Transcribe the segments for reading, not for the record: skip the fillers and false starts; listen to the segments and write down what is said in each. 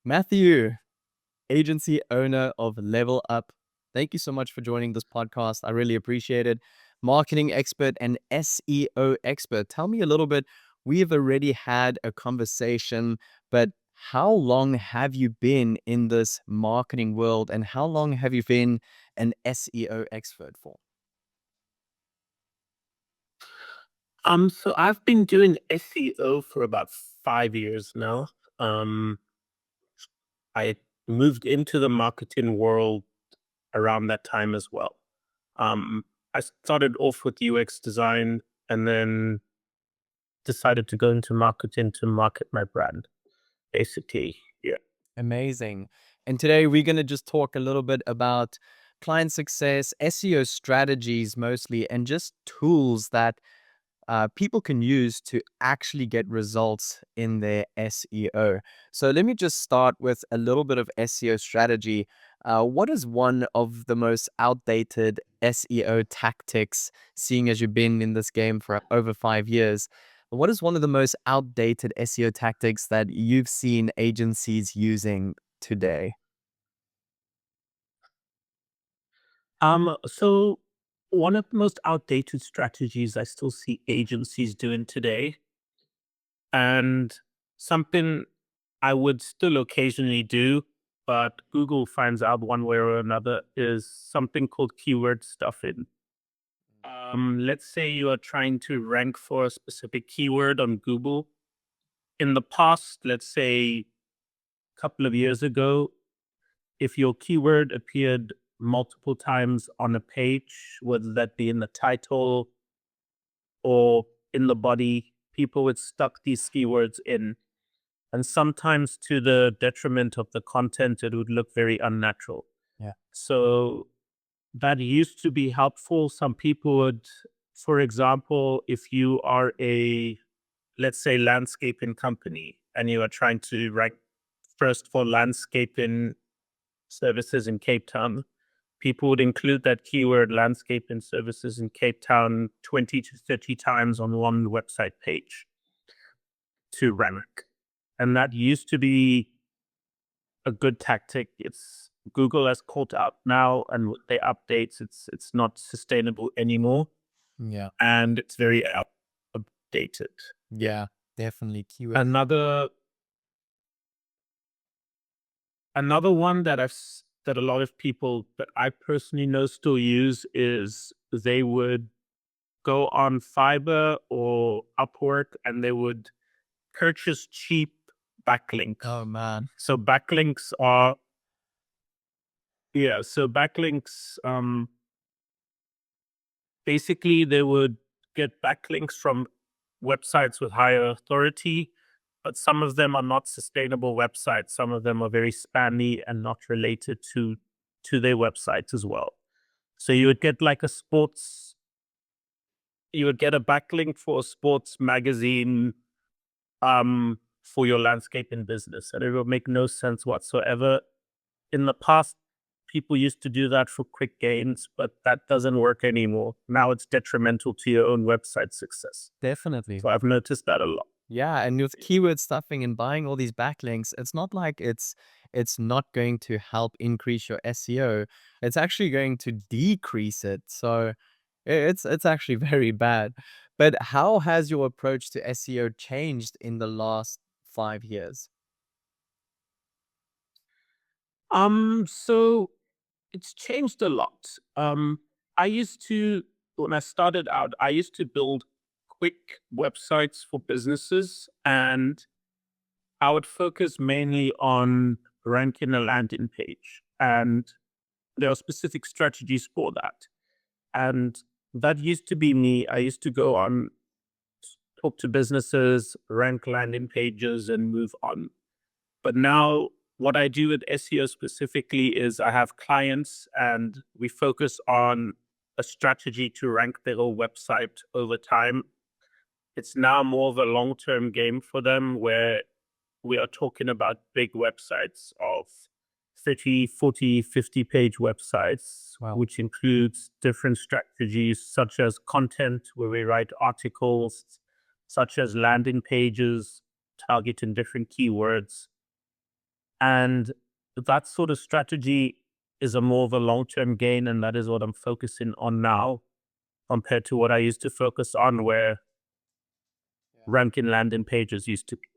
Matthew, agency owner of Level Up. Thank you so much for joining this podcast. I really appreciate it. Marketing expert and SEO expert. Tell me a little bit. We have already had a conversation, but how long have you been in this marketing world and how long have you been an SEO expert for? So I've been doing SEO for about 5 years now. Um, I moved into the marketing world around that time as well. Um, I started off with UX design and then decided to go into marketing to market my brand, basically. Yeah. Amazing. And today we're going to just talk a little bit about client success, SEO strategies mostly, and just tools that people can use to actually get results in their SEO. So let me just start with a little bit of SEO strategy. What is one of the most outdated SEO tactics, seeing as you've been in this game for over 5 years? What is one of the most outdated SEO tactics that you've seen agencies using today? So one of the most outdated strategies I still see agencies doing today, and something I would still occasionally do, but Google finds out one way or another, is something called keyword stuffing. Let's say you are trying to rank for a specific keyword on Google. In the past, let's say a couple of years ago, if your keyword appeared multiple times on a page, whether that be in the title or in the body, people would stuck these keywords in. And sometimes to the detriment of the content, it would look very unnatural. Yeah. So that used to be helpful. Some people would, for example, if you are a, let's say, landscaping company and you are trying to rank first for landscaping services in Cape Town, people would include that keyword landscaping services in Cape Town 20 to 30 times on one website page to rank. And that used to be a good tactic. It's Google has caught up now, and with the updates, it's not sustainable anymore, Yeah. and it's very updated. Yeah, definitely. Keyword. Another another one that a lot of people that I personally know still use is they would go on Fiverr or Upwork and they would purchase cheap backlinks. Oh man. So backlinks are yeah, so backlinks basically they would get backlinks from websites with higher authority, but some of them are not sustainable websites. Some of them are very spammy and not related to their websites as well. So you would get a backlink for a sports magazine for your landscaping business, and it will make no sense whatsoever. In the past, people used to do that for quick gains, but that doesn't work anymore. Now it's detrimental to your own website success. Definitely. So I've noticed that a lot. Yeah, and with keyword stuffing and buying all these backlinks, it's not like it's not going to help increase your SEO. It's actually going to decrease it. So it's actually very bad. But how has your approach to SEO changed in the last 5 years? So it's changed a lot. I used to, when I started out, I used to build quick websites for businesses, and I would focus mainly on ranking a landing page. And there are specific strategies for that. And that used to be me. I used to go on, talk to businesses, rank landing pages, and move on. But now, what I do with SEO specifically is I have clients and we focus on a strategy to rank their whole website over time. It's now more of a long term game for them where we are talking about big websites of 30, 40, 50 page websites, Wow. which includes different strategies such as content, where we write articles, such as landing pages, targeting different keywords. And that sort of strategy is a more of a long-term gain, and that is what I'm focusing on now compared to what I used to focus on, where ranking landing pages used to be.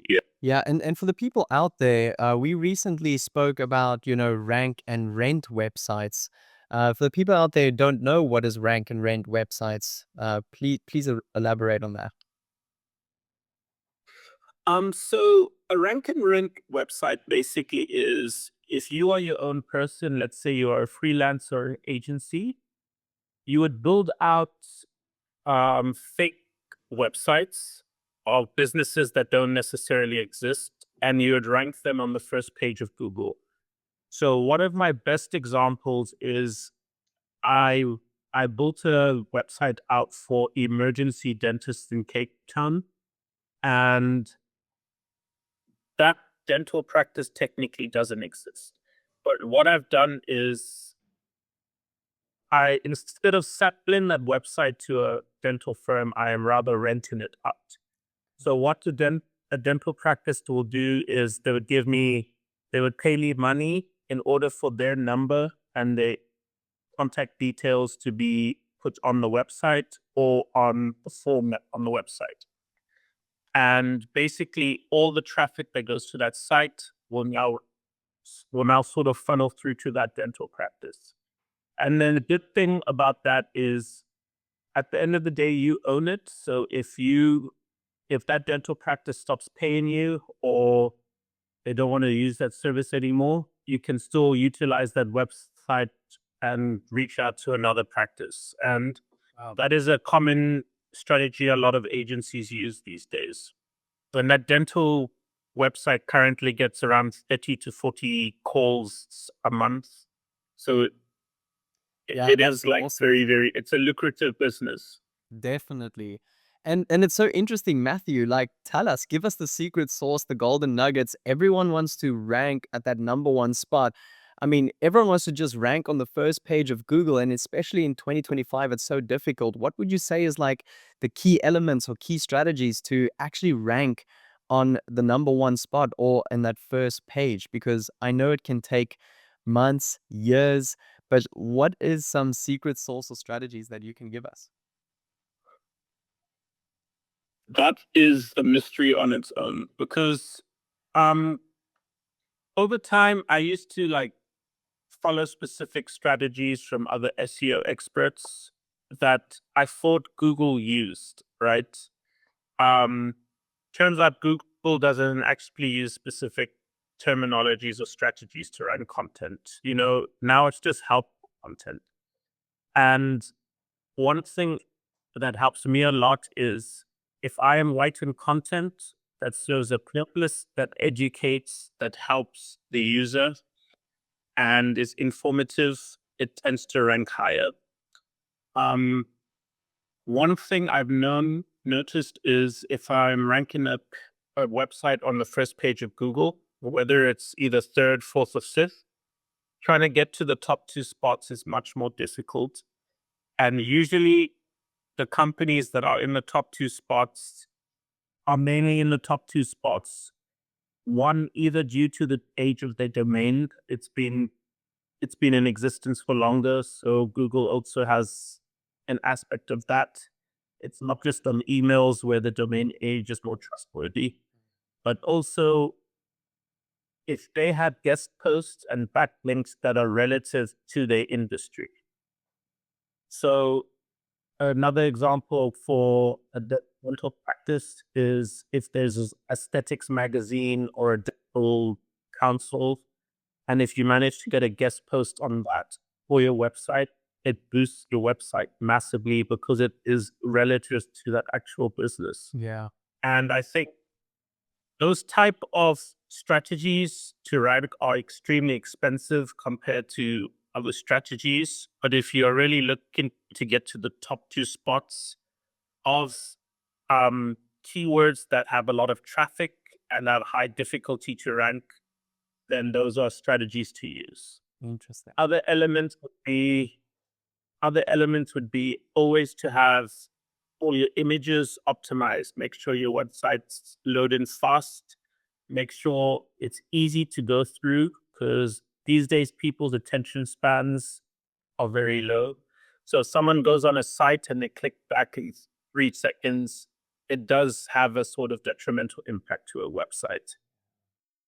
Yeah. Yeah, and for the people out there, we recently spoke about, rank and rent websites. For the people out there who don't know what is rank and rent websites, please elaborate on that. So a rank and rank website basically is, if you are your own person, let's say you are a freelancer agency, you would build out fake websites of businesses that don't necessarily exist, and you would rank them on the first page of Google. So one of my best examples is I I built a website out for emergency dentists in Cape Town, and that dental practice technically doesn't exist. But what I've done is, I, instead of selling that website to a dental firm, I am rather renting it out. So what a dental practice will do is they would pay me money in order for their number and their contact details to be put on the website or on the form on the website. And basically all the traffic that goes to that site will now sort of funnel through to that dental practice. And then the good thing about that is, at the end of the day, you own it. So if that dental practice stops paying you, or they don't want to use that service anymore, you can still utilize that website and reach out to another practice. And that is a common strategy a lot of agencies use these days. And that dental website currently gets around 30 to 40 calls a month. So Yeah, it that's is like awesome. very, very, it's a lucrative business. Definitely. And it's so interesting, Matthew. Like, tell us, give us the secret sauce, the golden nuggets. Everyone wants to rank at that number one spot. I mean, everyone wants to just rank on the first page of Google, and especially in 2025, it's so difficult. What would you say is like the key elements or key strategies to actually rank on the number one spot or in that first page? Because I know it can take months, years, but what is some secret sauce or strategies that you can give us? That is a mystery on its own, because um over time I used to like follow specific strategies from other SEO experts that I thought Google used, right? Um Turns out Google doesn't actually use specific terminologies or strategies to run content. Now it's just help content. And one thing that helps me a lot is, if I am writing content that serves a purpose, that educates, that helps the user, and is informative, it tends to rank higher. Um, One thing I've noticed is, if I'm ranking up a website on the first page of Google, whether it's either third, fourth, or fifth, trying to get to the top two spots is much more difficult. And usually the companies that are in the top two spots are mainly in the top two spots. One, either due to the age of their domain, it's been in existence for longer, so Google also has an aspect of that. It's not just on emails where the domain age is more trustworthy, but also if they had guest posts and backlinks that are relative to their industry. So another example for a dental practice is, if there's an aesthetics magazine or a dental council, and if you manage to get a guest post on that for your website, it boosts your website massively because it is relative to that actual business. Yeah. And I think those type of strategies to rank are extremely expensive compared to other strategies. But if you're really looking to get to the top two spots of keywords that have a lot of traffic and have high difficulty to rank, then those are strategies to use. Interesting. Other elements would be always to have all your images optimized. Make sure your website's loading fast. Make sure it's easy to go through, because these days people's attention spans are very low. So if someone goes on a site and they click back in 3 seconds, it does have a sort of detrimental impact to a website.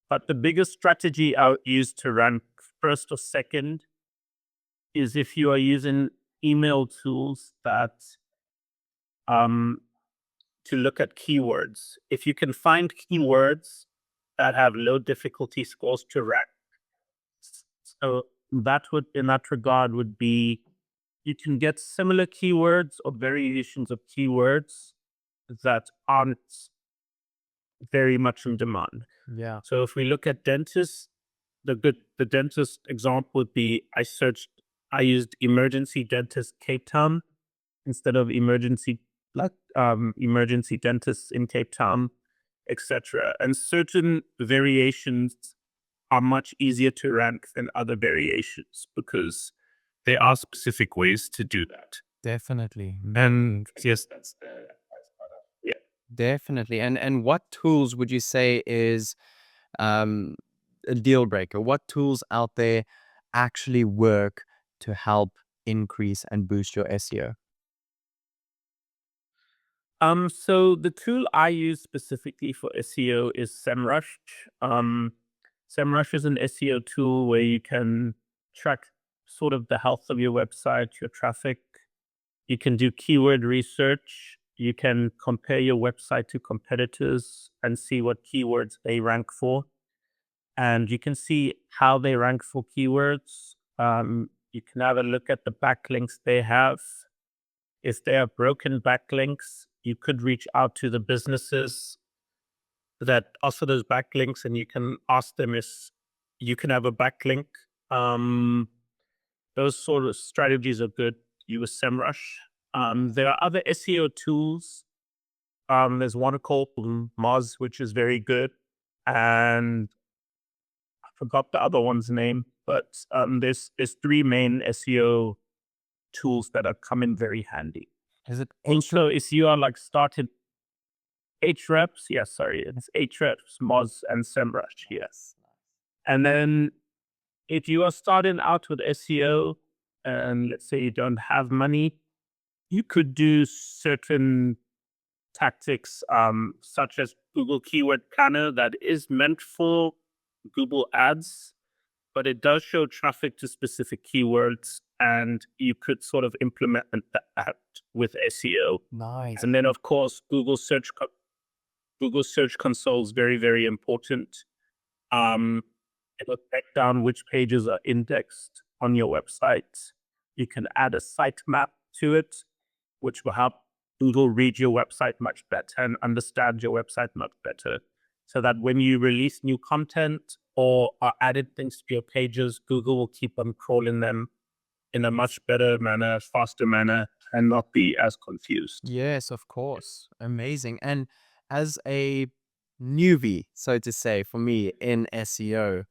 But the biggest strategy I would use to rank first or second is if you are using email tools that um, to look at keywords. If you can find keywords that have low difficulty scores to rank, so that would, in that regard, would be you can get similar keywords or variations of keywords that aren't very much in demand. Yeah. So if we look at dentists, the dentist example would be I used emergency dentist Cape Town instead of emergency dentists in Cape Town, etc. And certain variations are much easier to rank than other variations because there are specific ways to do that. Definitely. And yes, that's the yeah. Definitely. And what tools would you say is um, a deal breaker? What tools out there actually work to help increase and boost your SEO? So the tool I use specifically for SEO is SEMrush. SEMrush is an SEO tool where you can track sort of the health of your website, your traffic. You can do keyword research. You can compare your website to competitors and see what keywords they rank for. And you can see how they rank for keywords. You can have a look at the backlinks they have. If they have broken backlinks, you could reach out to the businesses that offer those backlinks and you can ask them if you can have a backlink. Those sort of strategies are good. Use SEMrush. There are other SEO tools. There's one called Moz, which is very good. And I forgot the other one's name, but there's three main SEO tools that are coming very handy. Is it Also, if you are like started Ahrefs, yes, sorry, it's Ahrefs, Moz, and SEMrush, yes. And then if you are starting out with SEO and let's say you don't have money, you could do certain tactics, such as Google Keyword Planner that is meant for Google Ads, but it does show traffic to specific keywords, and you could sort of implement that with SEO. Nice? And then, of course, Google Search Console is very, very important. It'll break down which pages are indexed on your website. You can add a sitemap to it, which will help Google read your website much better and understand your website much better. So that when you release new content or are added things to your pages, Google will keep on crawling them in a much better manner, faster manner, and not be as confused. Yes, of course. Amazing. And as a newbie, so to say, for me in SEO,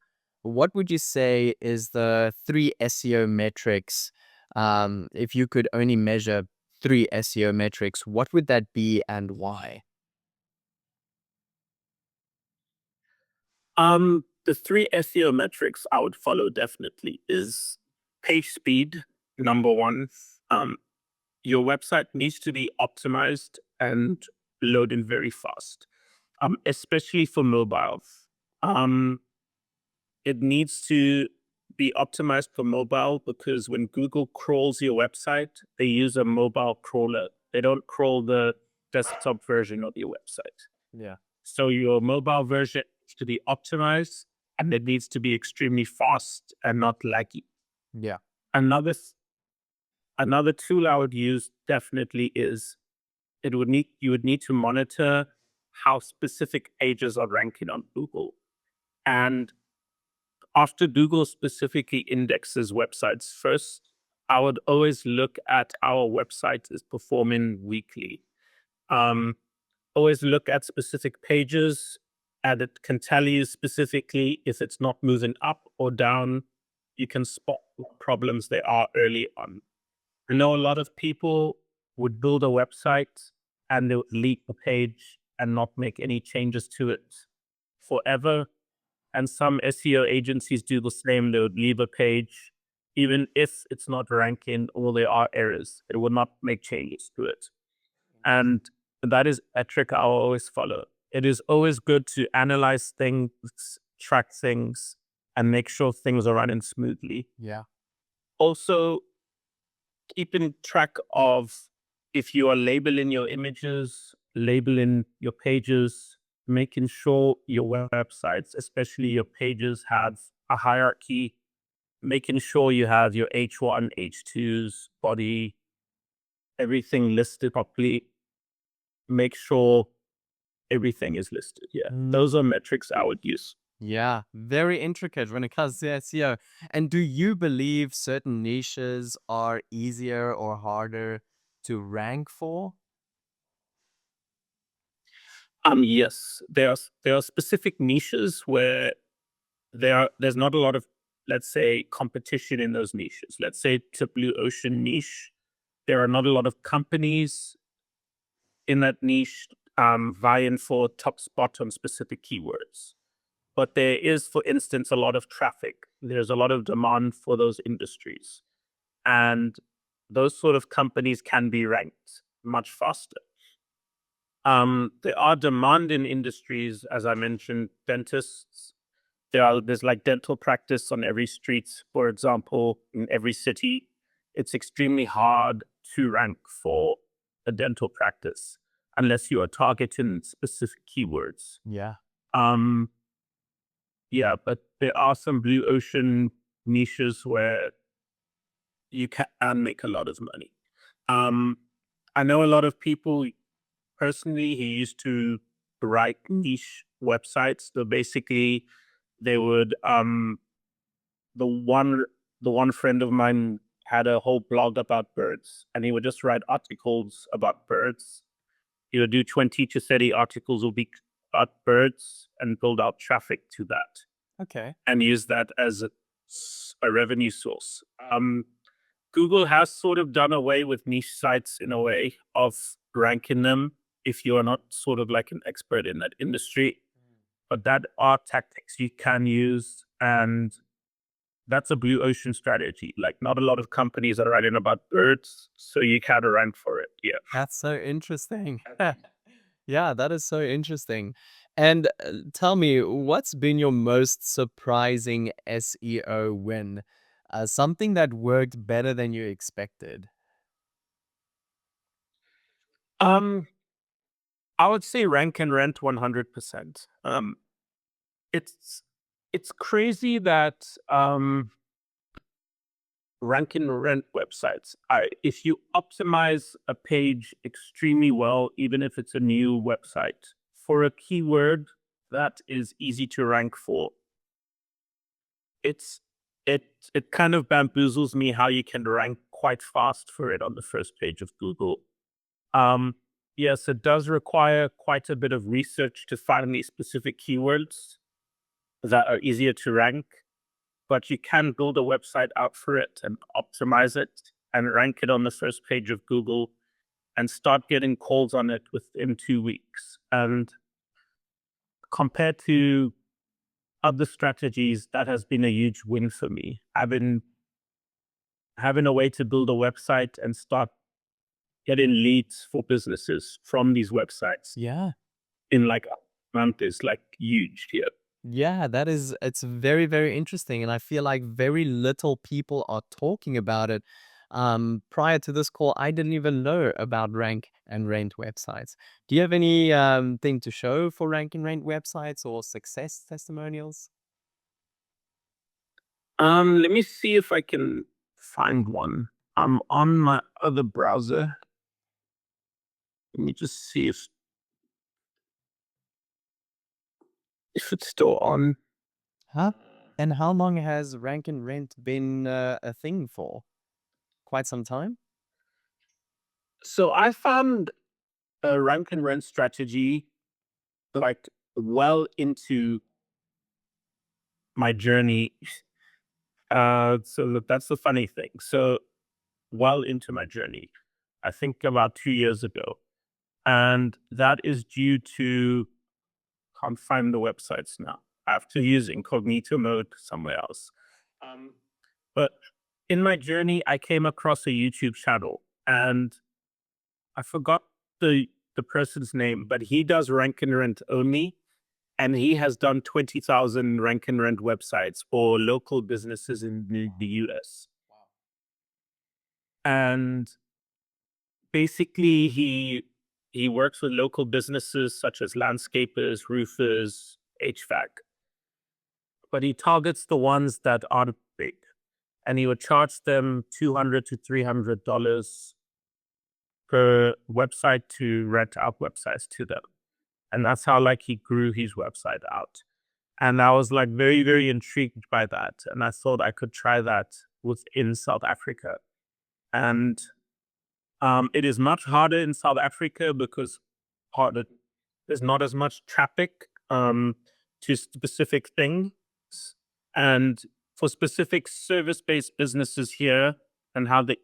what would you say is the three SEO metrics? If you could only measure three SEO metrics, what would that be and why? The three SEO metrics I would follow definitely is page speed, number one. Your website needs to be optimized and loading very fast, especially for mobile. Um, it needs to be optimized for mobile because when Google crawls your website, they use a mobile crawler. They don't crawl the desktop version of your website. Yeah. So your mobile version needs to be optimized and it needs to be extremely fast and not laggy. Yeah. Another another tool I would use definitely is you would need to monitor how specific pages are ranking on Google. And after Google specifically indexes websites first, I would always look at our website is performing weekly. Um, Always look at specific pages, and it can tell you specifically if it's not moving up or down. You can spot what problems there are early on. I know a lot of people would build a website and they would leak the page and not make any changes to it forever. And some SEO agencies do the same. They would leave a page, even if it's not ranking or there are errors, it will not make changes to it. And that is a trick I always follow. It is always good to analyze things, track things, and make sure things are running smoothly. Yeah. Also, keeping track of if you are labeling your images, labeling your pages, making sure your websites, especially your pages, have a hierarchy, making sure you have your H1, H2s, body, everything listed properly. Make sure everything is listed. Yeah, those are metrics I would use. Yeah, very intricate when it comes to SEO. And do you believe certain niches are easier or harder to rank for? Yes, there are specific niches where there's not a lot of, let's say, competition in those niches. Let's say it's a blue ocean niche. There are not a lot of companies in that niche vying for top spot on specific keywords. But there is, for instance, a lot of traffic. There's a lot of demand for those industries. And those sort of companies can be ranked much faster. There are demanding industries, as I mentioned, dentists. There's like dental practice on every street, for example, in every city. It's extremely hard to rank for a dental practice unless you are targeting specific keywords. Yeah. Um, yeah, but there are some blue ocean niches where you can make a lot of money. Um, I know a lot of people personally who used to write niche websites. So basically, they would the one the one friend of mine had a whole blog about birds, and he would just write articles about birds. He would do 20 to 30 articles a week about birds and build out traffic to that Okay. and use that as a revenue source. Google has sort of done away with niche sites in a way of ranking them if you are not sort of like an expert in that industry. But that are tactics you can use, and that's a blue ocean strategy. Like, not a lot of companies are writing about birds, so you can rank for it. Yeah. That's so interesting. Yeah, that is so interesting. And tell me, what's been your most surprising SEO win? Something that worked better than you expected. Um, I would say rank and rent 100%. It's it's crazy that rank and rent websites. If you optimize a page extremely well, even if it's a new website, for a keyword that is easy to rank for, it's it kind of bamboozles me how you can rank quite fast for it on the first page of Google. Um, yes, it does require quite a bit of research to find these specific keywords that are easier to rank, but you can build a website out for it and optimize it and rank it on the first page of Google and start getting calls on it within 2 weeks. And compared to other strategies, that has been a huge win for me. Having a way to build a website and start getting leads for businesses from these websites Yeah. in like a month is like huge here. Yeah, it's very, very interesting. And I feel like very little people are talking about it. Prior to this call, I didn't even know about rank and rent websites. Do you have any thing to show for rank and rent websites or success testimonials? Let me see if I can find one. I'm on my other browser. Let me just see if it's still on. Huh? And how long has rank and rent been a thing for? Quite some time? So I found a rank and rent strategy like well into my journey. That's the funny thing. So well into my journey, I think about 2 years ago. And that is due to can't find the websites now. I have to use incognito mode somewhere else. Um, but in my journey, I came across a YouTube channel, and I forgot the person's name, but he does rank and rent only, and he has done 20,000 rank and rent websites for local businesses in the US. And basically, he works with local businesses such as landscapers, roofers, HVAC, but he targets the ones that aren't big, and he would charge them $200 to $300 per website to rent out websites to them. And that's how like he grew his website out. And I was like very, very intrigued by that. And I thought I could try that within South Africa. And it is much harder in South Africa because there's not as much traffic to specific things. And for specific service-based businesses here and how it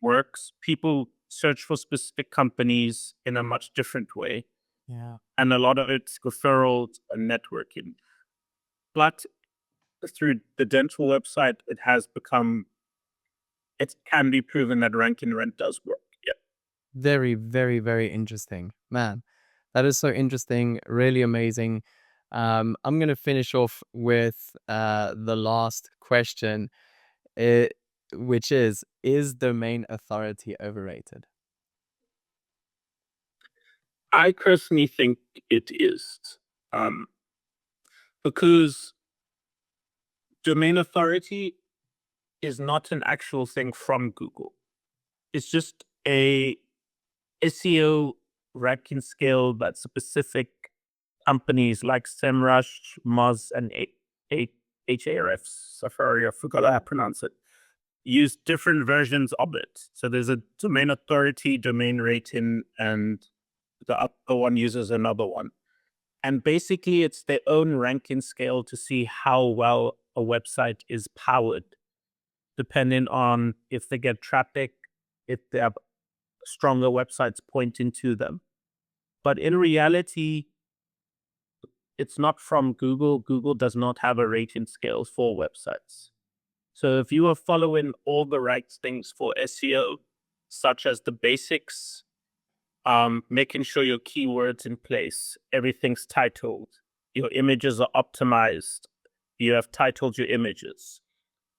works, people search for specific companies in a much different way. Yeah. And a lot of it's referrals and networking. But through the dental website, it can be proven that rank and rent does work. Yeah. Very, very, very interesting. Man, that is so interesting. Really amazing. I'm going to finish off with the last question, uh, which is domain authority overrated? I personally think it is. Um, because domain authority is not an actual thing from Google. It's just a SEO ranking scale that specific companies like SEMrush, Moz, and Hrefs, Safari, I forgot how to pronounce it, use different versions of it. So there's a domain authority, domain rating, and the other one uses another one. And basically, it's their own ranking scale to see how well a website is powered, depending on if they get traffic, if they have stronger websites pointing to them. But in reality, it's not from Google. Google does not have a rating scale for websites. So if you are following all the right things for SEO, such as the basics, making sure your keywords in place, everything's titled, your images are optimized, you have titled your images,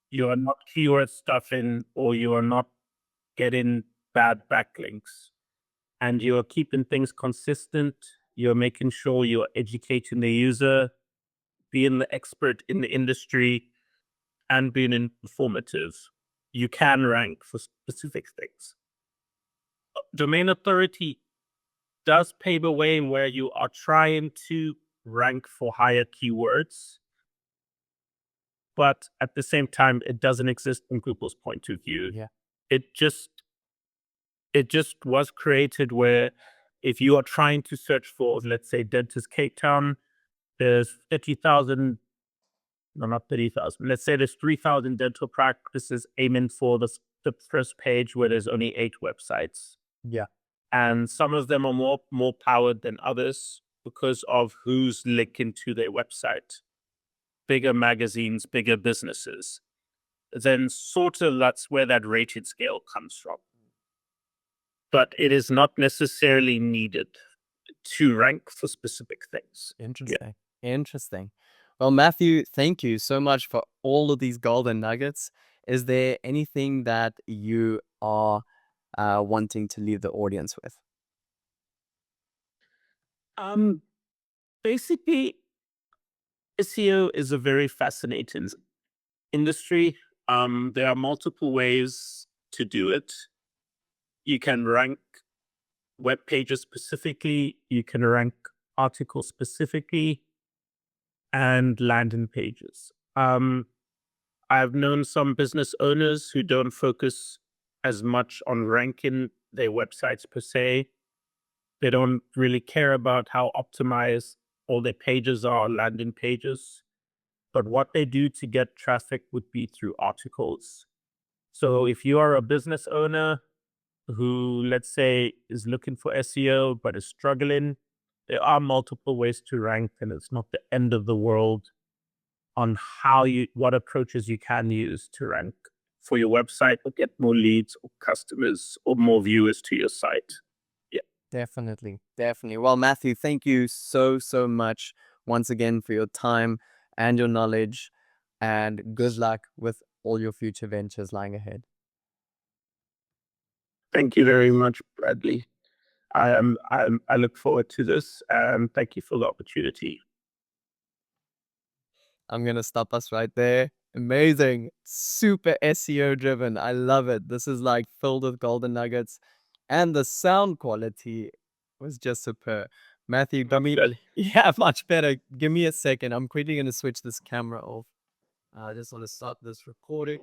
you are not keyword stuffing, or you are not getting bad backlinks, and you are keeping things consistent, you're making sure you're educating the user, being the expert in the industry, and being informative, you can rank for specific things. Domain authority does pave the way where you are trying to rank for higher keywords, but at the same time, it doesn't exist from Google's point of view. Yeah. It just was created where if you are trying to search for, let's say, Dentist Cape Town, there's 30,000, no, not 30,000. Let's say there's 3,000 dental practices aiming for the first page where there's only 8 websites. Yeah. And some of them are more powered than others because of who's linking to their website. Bigger magazines, bigger businesses. Then sort of that's where that rated scale comes from. But it is not necessarily needed to rank for specific things. Interesting. Interesting. Well, Matthew, thank you so much for all of these golden nuggets. Is there anything that you are wanting to leave the audience with? Basically, SEO is a very fascinating industry. There are multiple ways to do it. You can rank web pages specifically, you can rank articles specifically, and landing pages. I've known some business owners who don't focus as much on ranking their websites per se. They don't really care about how optimized all their pages are, landing pages. But what they do to get traffic would be through articles. So if you are a business owner who, let's say, is looking for SEO but is struggling, there are multiple ways to rank, and it's not the end of the world on what approaches you can use to rank for your website or get more leads or customers or more viewers to your site. Yeah. Definitely, definitely. Well, Matthew, thank you so, so much once again for your time and your knowledge, and good luck with all your future ventures lying ahead. Thank you very much, Bradley. I look forward to this, and thank you for the opportunity. I'm going to stop us right there. Amazing. Super SEO driven. I love it. This is like filled with golden nuggets. And the sound quality was just superb. Matthew, give Much me, better. yeah, much better. Give me a second. I'm quickly going to switch this camera off. I just want to start this recording.